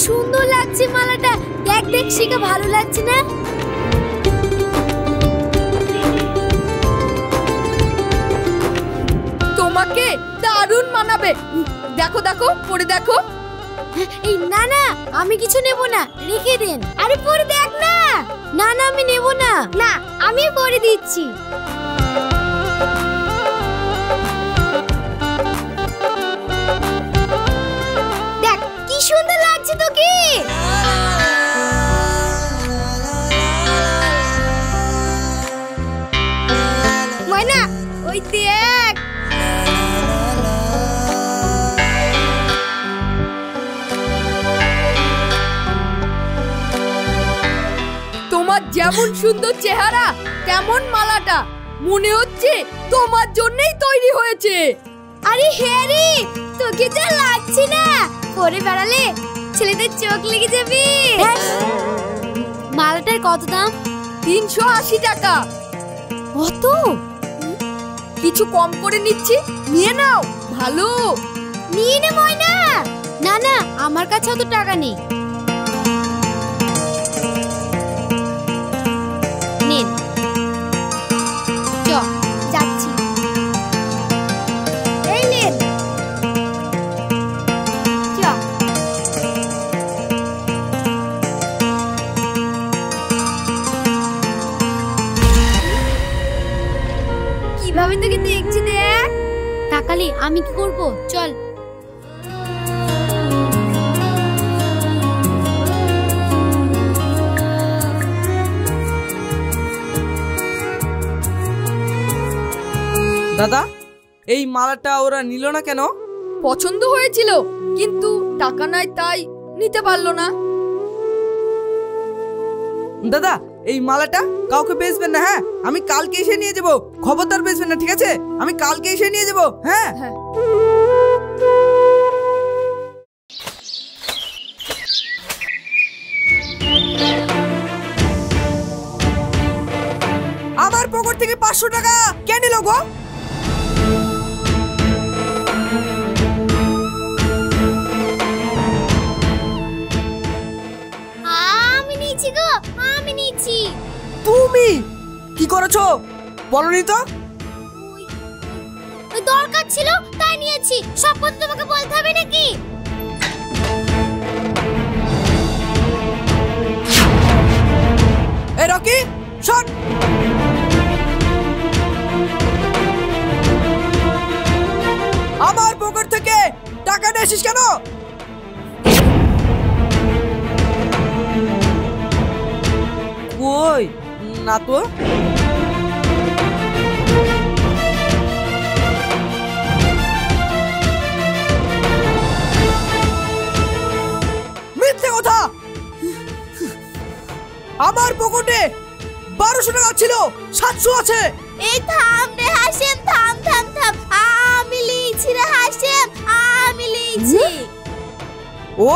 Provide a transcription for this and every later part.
সুন্দর লাগছে মালাটা। দেখ দেখ শিখা, ভালো লাগছে না? তোমাকে দারুণ মানাবে। দেখো দেখো, পরে দেখো। এই না না, আমি কিছু নেব না, রেখে দেন। আরে পরে দেখ না। না না, আমি নেব না। না, আমি পরে দিচ্ছি। দেখ কি সুন্দর লাগছে তোকে। ময়না, ওই দেখ। তোমার যেমন সুন্দর চেহারা তেমন মালাটা মনে হচ্ছে তোমার জন্যই তৈরি হয়েছে। আরে হ্যাঁ রে, তোকে যা লাগছে না, পরে বেড়ালে ছেলেদের চোখ লেগে যাবে। মালাটার কত দাম? 380 টাকা। অত? কিছু কম করে নিচ্ছি, নিয়ে নাও। ভালো, নিয়ে নে ময়না। না না, আমার কাছে অত টাকা নেই। নেন, যাচ্ছি। এই নেন, কিভাবে তোকে দেখছি দেখ। তাকালি আমি কি করব? চল। দাদা, এই মালাটা ওরা নিল না কেন? পছন্দ হয়েছিল কিন্তু টাকা নাই তাই নিতে পারলো না। দাদা, এই মালাটা কাউকে বেচবেন না, হ্যাঁ? আমি কালকে এসে নিয়ে যাবো। খবরদার বেচবেন না, ঠিক আছে? আমি কালকে এসে নিয়ে যাবো, হ্যাঁ? হ্যাঁ। আমার পকেট থেকে 500 টাকা কে নিল গো? আমি নিয়েছি গো, আমি নিয়েছি। তুমি কি করেছো বলনি তো? ওই দরকার ছিল তাই নিয়েছি। সব কথা তোমাকে বলতে হবে নাকি? এই রকি, শট! আমার পকেট থেকে টাকা নিয়েছিস কেন? কই না তো। মিথ্যে কথা। আমার পকেটে 1200 টাকা ছিল, 700 আছে। এই থাম রে হাসেম, থাম থাম থাম। আমি লিয়েছি রে হাসেম, আমি লিয়েছি। ও,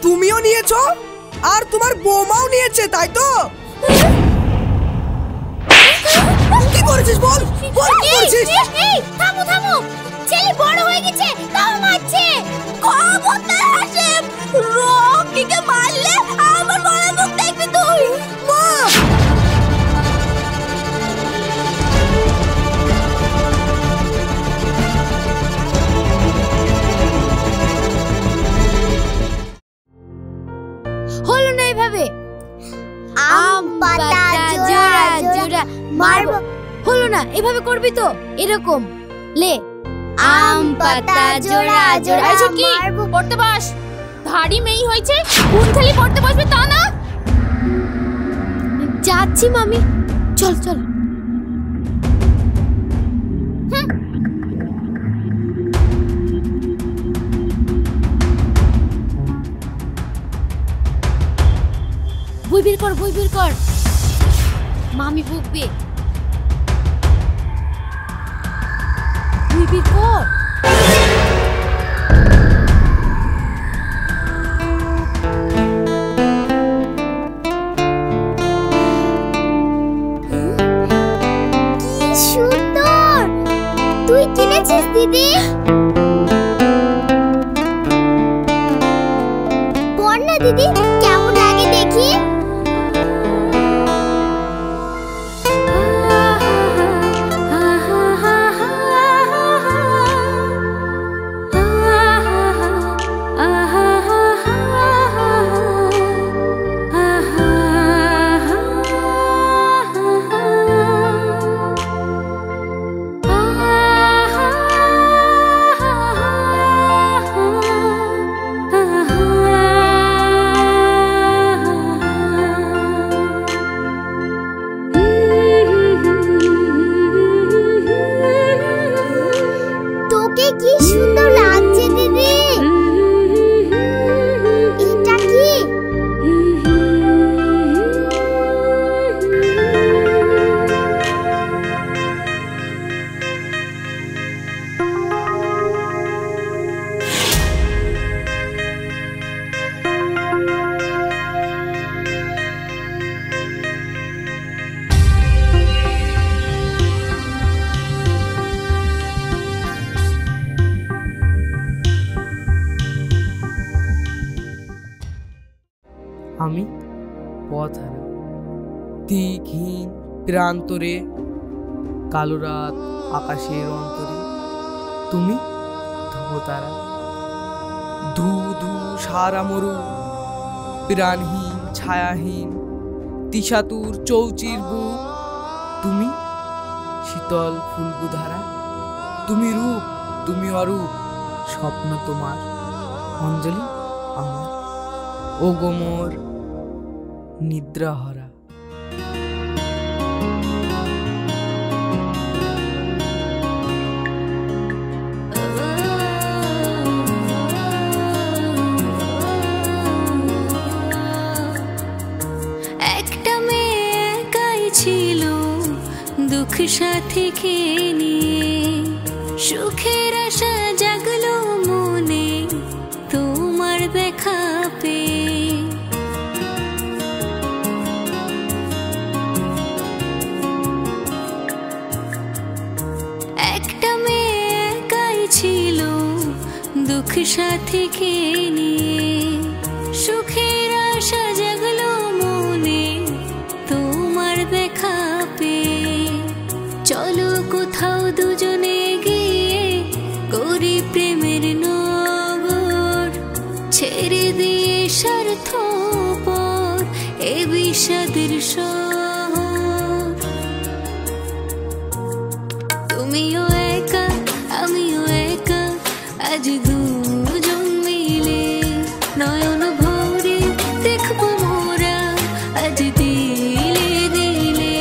তুমিও নিয়েছো আর তোমার বৌমাও নিয়েছে, তাই তো? কি করেছিস বল, বল কি করেছিস? এই থামো থামো, ছেলে বড় হয়ে গেছে তাও মারছে। খবরদার হাসেম, রকিকে মারলে আমার বড় মুখ দেখবি তুই। মা! হলো না এভাবে। আম পাতা জোড়া জোড়া মারবো। হলো না, এভাবে করবি তো। এরকম লে, আম পাতা জোড়া জোড়া মারবো। পড়তে বস। ধাড়ি মেয়ে হয়েছে, কোন খালি পড়তে বসবে তা না। যাচ্ছি মামি, চল চল। বই বের কর, বই বের কর। মামি বকবে। বই বের কর। কি সুন্দর! তুই কিনেছিস দিদি? পথহারা দিকহীন প্রান্তরে, কালো রাত আকাশের অন্তরে, তুমি ধ্রুবতারা। ধু ধু সারা মরু, প্রাণহীন ছায়াহীন তিসাতুর চৌচির বুক, তুমি শীতল ফুলগুধারা। তুমি রূপ, তুমি অরূপ, স্বপ্ন তোমার, অঞ্জলি আমার, ও গোমর নিদ্রাহরা। একটা মেয়ে একাই ছিল দুঃখ সাথে খেয়ে নিয়ে, সুখের আশা জাগলো মনে তোমার দেখা পেয়ে। একটা মেয়ে একাই ছিল দুঃখ সাথে খেয়ে নিয়ে, সুখের আশা জাগলো মনে তোমার দেখা পেয়ে। চলো কোথাও দুজনে গিয়ে করি প্রেমের নগর, ছেড়ে দিয়ে স্বার্থপর এ বিষাদের শহর। তুমিও একা আমিও একা, আজ দুজন মিলে নয়ন ভরে দেখবো মোরা আজ দিলে দিলে।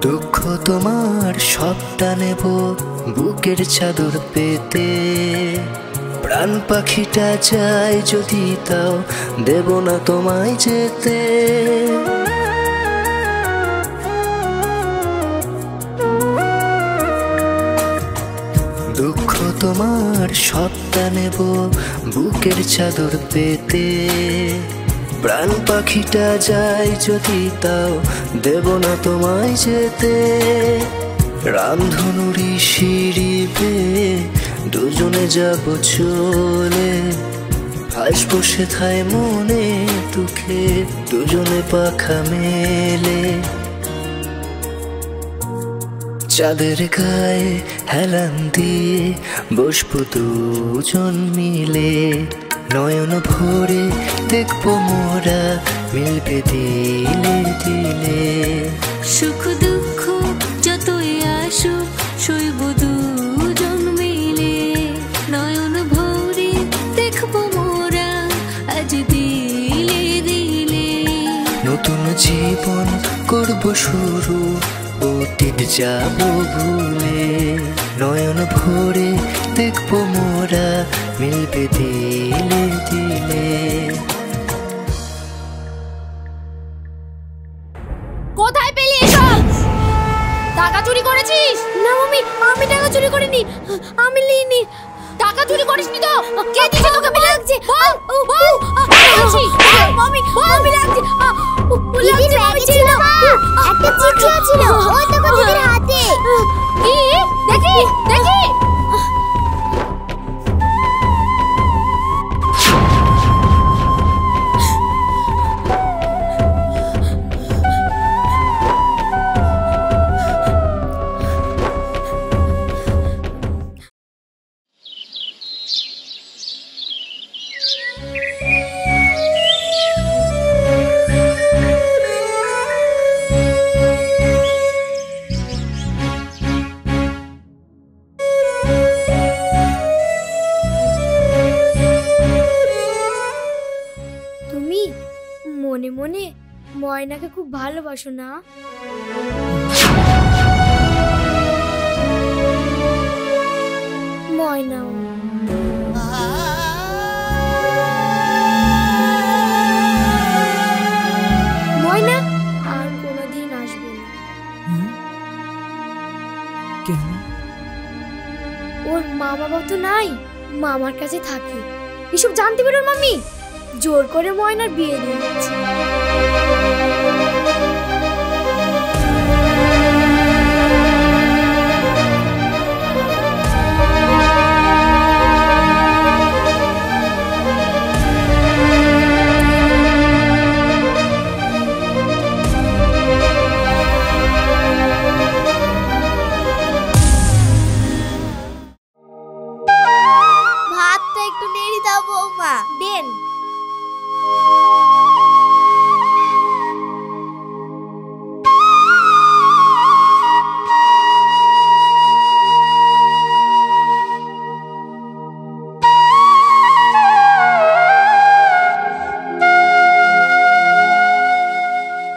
দুঃখ তোমার সবটা নেব বুকের চাদর পেতে, প্রাণ পাখিটা চাই যদি তাও দেব না তোমায় যেতে। দুঃখ তোমার সবটা নেব বুকের চাদর পেতে, প্রাণ পাখিটা যায় যদি তাও দেব না তোমায় যেতে। রামধনুরি সিঁড়ি বেয়ে দুজনে যাব চলে, হাসবো সেথায় মনে দুঃখে দুজনে পাখা মেলে। চাঁদের গায়ে হেলান দিয়ে বসবো দুজন মিলে, নয়ন ভরে দেখবো মোরা মিলবে দিলে দিলে। সুখ দুঃখ যতই আসুক সইব দুজন মিলে, নয়ন ভরে দেখবো মোরা আজ দিলে দিলে। নতুন জীবন করব শুরু, অতীত যাব ভুলে, নয়ন ভরে দেখবো মোরা মিলবে দিলে দিলে। কোথায় পেলি এসব? টাকা চুরি করেছিস? না মামি, আমি টাকা চুরি করিনি, আমি লিনি। টাকা চুরি করিসনি তো? কে দিয়েছে তোকে? আমি লাগছে, বল বল। মামি মামি লাগছে, দিদির ব্যাগে ছিল একটা চিঠি ছিল, ওই তো দিদির হাতে। কি? দেখি দেখি। মনে মনে ময়নাকে খুব ভালোবাসো না? ময়নাও ময়না আর কোনোদিন আসবে না। ওর মা বাবা তো নাই, মামার কাছে থাকে। এসব জানতে পারো মামি, জোর করে ময়নার বিয়ে দিয়ে দিচ্ছে। ভাতটা একটু নেড়ে দাও বৌমা। দেন।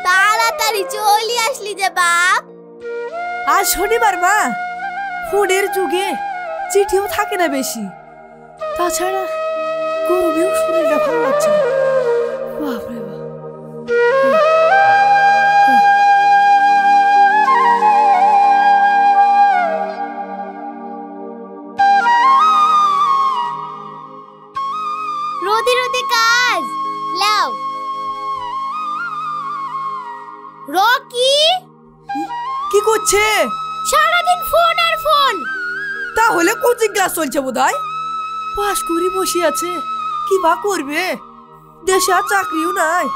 তাড়াতাড়ি চলে আসলি যে বাপ। আজ শনিবার মা, ফোনের যুগে চিঠিও থাকে না বেশি। তাছাড়া গরমেও শরীরটা ভালো লাগছে না। বাপরে বাপ। রোদে রোদে কাজ লাও। রকি কি করছে? সারাদিন ফোন আর ফোন। তাহলে কোচিং ক্লাস চলছে বোধহয়। পাশ করে বসে আছে, কি বা করবে? দেশে আর চাকরিও নাই।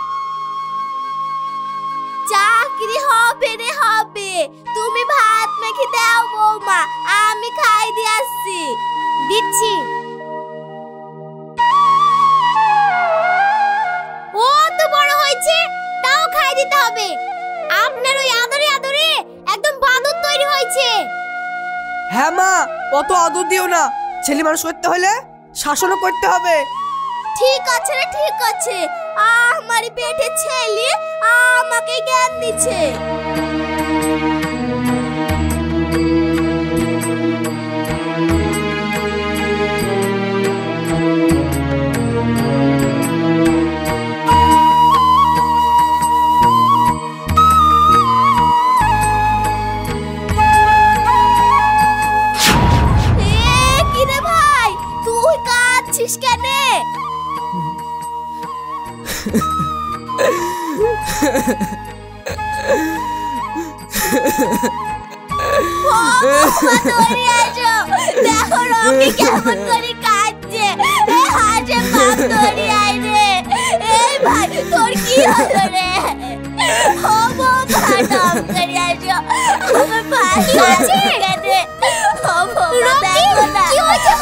চাকরি হবে রে হবে। তুমি ভাত মেখে দাও বৌমা, আমি খাই দিয়ে আসছি। দিচ্ছি। ও তো বড় হয়েছে, তাও খাই দিতে হবে। আপনার ওই আদরে আদরে একদম বাঁদর তৈরি হয়েছে। হ্যাঁ মা, অত আদর দিও না। ছেলে মানুষ করতে হলে শাসনও করতে হবে। ঠিক আছে রে, ঠিক আছে। আমার পেটে ছেলে আমাকে জ্ঞান দিচ্ছে। কিরে ভাই, তুই কাঁদছিস কেন? দেখো রকি কেমন করে কাঁদছে। হাসে পাপ ধরে আয় রে। এই ভাই তোর কি হলো রে? ও বৌমা নাম করে আসো। আমার ভাই কাঁদছে কেন? ও বৌমা দেখো না। কি হয়েছে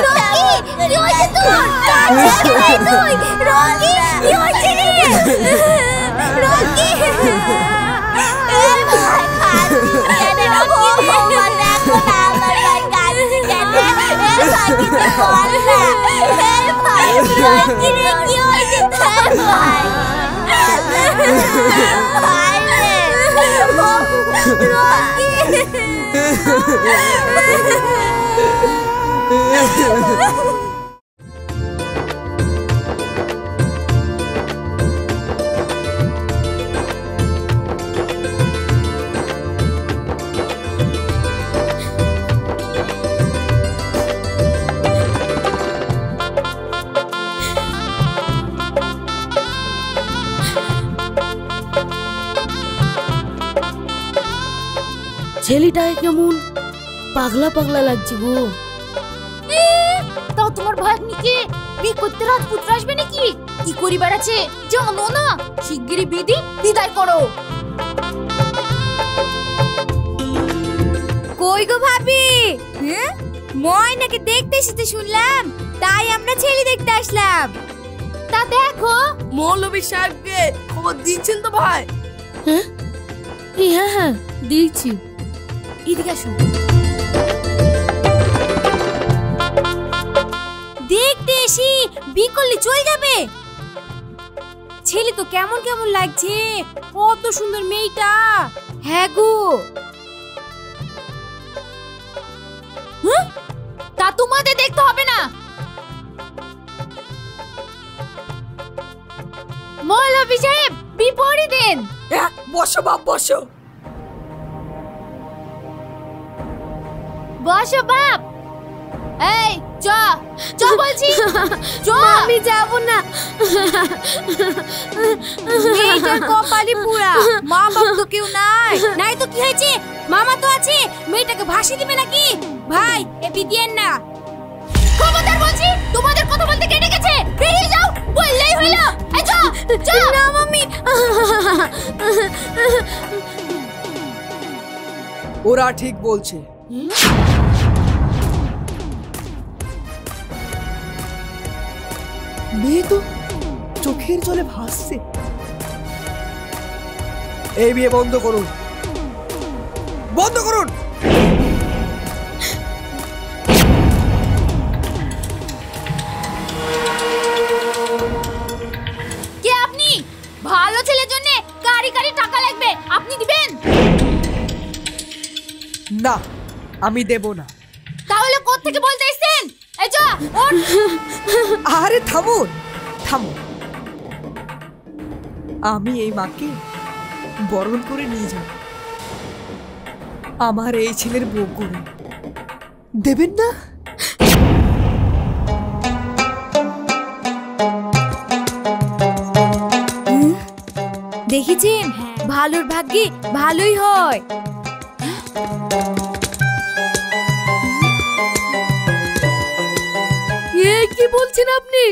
রকি? কি হয়েছে তোর? কাঁদছিস কেন তুই? রকি কি হয়েছে রে? রকি এই ভাই কাঁদছিস কেন? ও বৌমা দেখো না, আমার ভাই কাঁদছে কেন? এই ভাই কিছু বল না। এই ভাই রকি রে কি হয়েছে তোর ভাই? ভাই রে রকি। ছেলেটাকে কেমন পাগলা পাগলা লাগছে গো। তাও তোমার ভাগ্নিকে বিয়ে করতে রাজপুত্র আসবে নাকি? কি করি বেড়াচ্ছে জানো না? শিগগিরই বিদায় করো। কই গো ভাবি? ময়নাকে দেখতে এসেছে শুনলাম, তাই আমরা ছেলে দেখতে আসলাম। তা দেখো মৌলভী সাহেবকে খবর দিচ্ছেন তো ভাই? হ্যাঁ হ্যাঁ দিচ্ছি। এদিকে আসো। দেখতে এসি বিয়ে করলে চলে যাবে? ছেলে তো কেমন কেমন লাগছে, কত সুন্দর মেয়েটা। হ্যাঁ গো। তা তোমাদের দেখতে হবে না। মৌলভী সাহেব বিপরী দেন। বসো বাপ বসো। বসো বাপ। এই চ চ বলছি চ। আমি যাব না। মেয়েটার কপালি পুরা, মা বাপ তো কেউ নাই। নাই তো কি হয়েছে, মামা তো আছে। মেয়েটাকে ভাসি দিবে নাকি? ভাই এ বিদিয়েন না। খবরদার বলছি, তোমাদের কথা বলতে কেটে গেছে। বেরিয়ে যাও, বললেই হলো। এই চ চ। না মাম্মি। ওরা ঠিক বলছে। মেয়ে তো চোখের জলে ভাসছে। এই বিয়ে বন্ধ করুন, বন্ধ করুন। কে আপনি? ভালো ছেলের জন্য কারি কারি টাকা লাগবে, আপনি দিবেন? না, আমি দেব না। তাহলে কোত্থেকে বলতে এসেছেন? এই যা ওঠ। আরে থামুন থামুন, আমি এই মাকে বরণ করে নিয়ে যাব আমার এই ছেলের বউ করে। দেবেন না? দেখেছেন, ভালোর ভাগ্যে ভালোই হয়। এই কি বলছেন আপনি?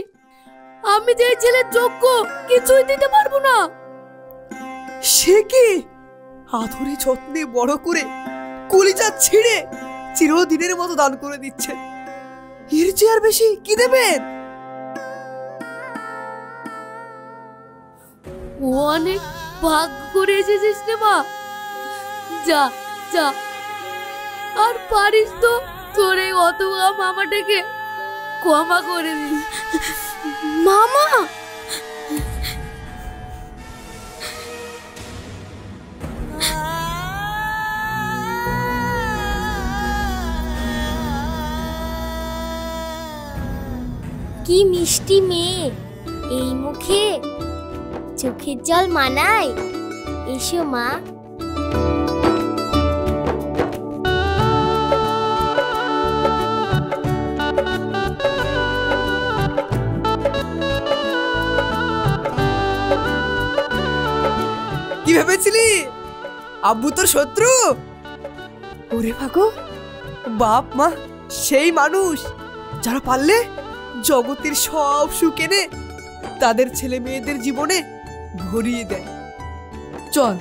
আমি যে এই ছেলের যোগ্য, কিছুই দিতে পারবো না। সে কি? আদরে যত্নে বড় করে কলিজা ছিঁড়ে চিরদিনের মতো দান করে দিচ্ছেন। এর চেয়ে আর বেশি কি দেবেন? ও অনেক ভাগ্য করে এসেছিস রে মা। যা যা, আর পারিস তো তোর এই অতগা মামাটাকে ক্ষমা করে দিস। মামা কি মিষ্টি মেয়ে, এই মুখে চোখের জল মানায়। এসো মা। কি ভেবেছিলি আব্বু তোর শত্রু? ওরে ভাগো, বাপ মা সেই মানুষ যারা পারলে জগতের সব সুখ এনে তাদের ছেলে মেয়েদের জীবনে ভরিয়ে দেয়। চল।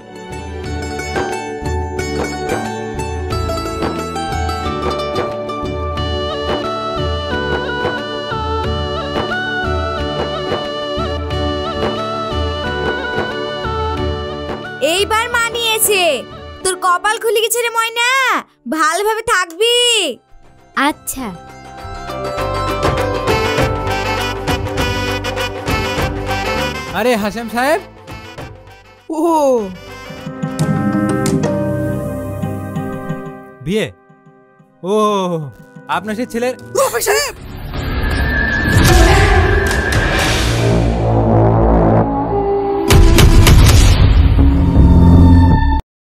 এইবার মানিয়েছে, তোর কপাল খুলে গেছে রে ময়না। ভালোভাবে থাকবি। আচ্ছা। আরে হাশেম সাহেব, ও বিয়ে? ও আপনার সেই ছেলের রফি সাহেব,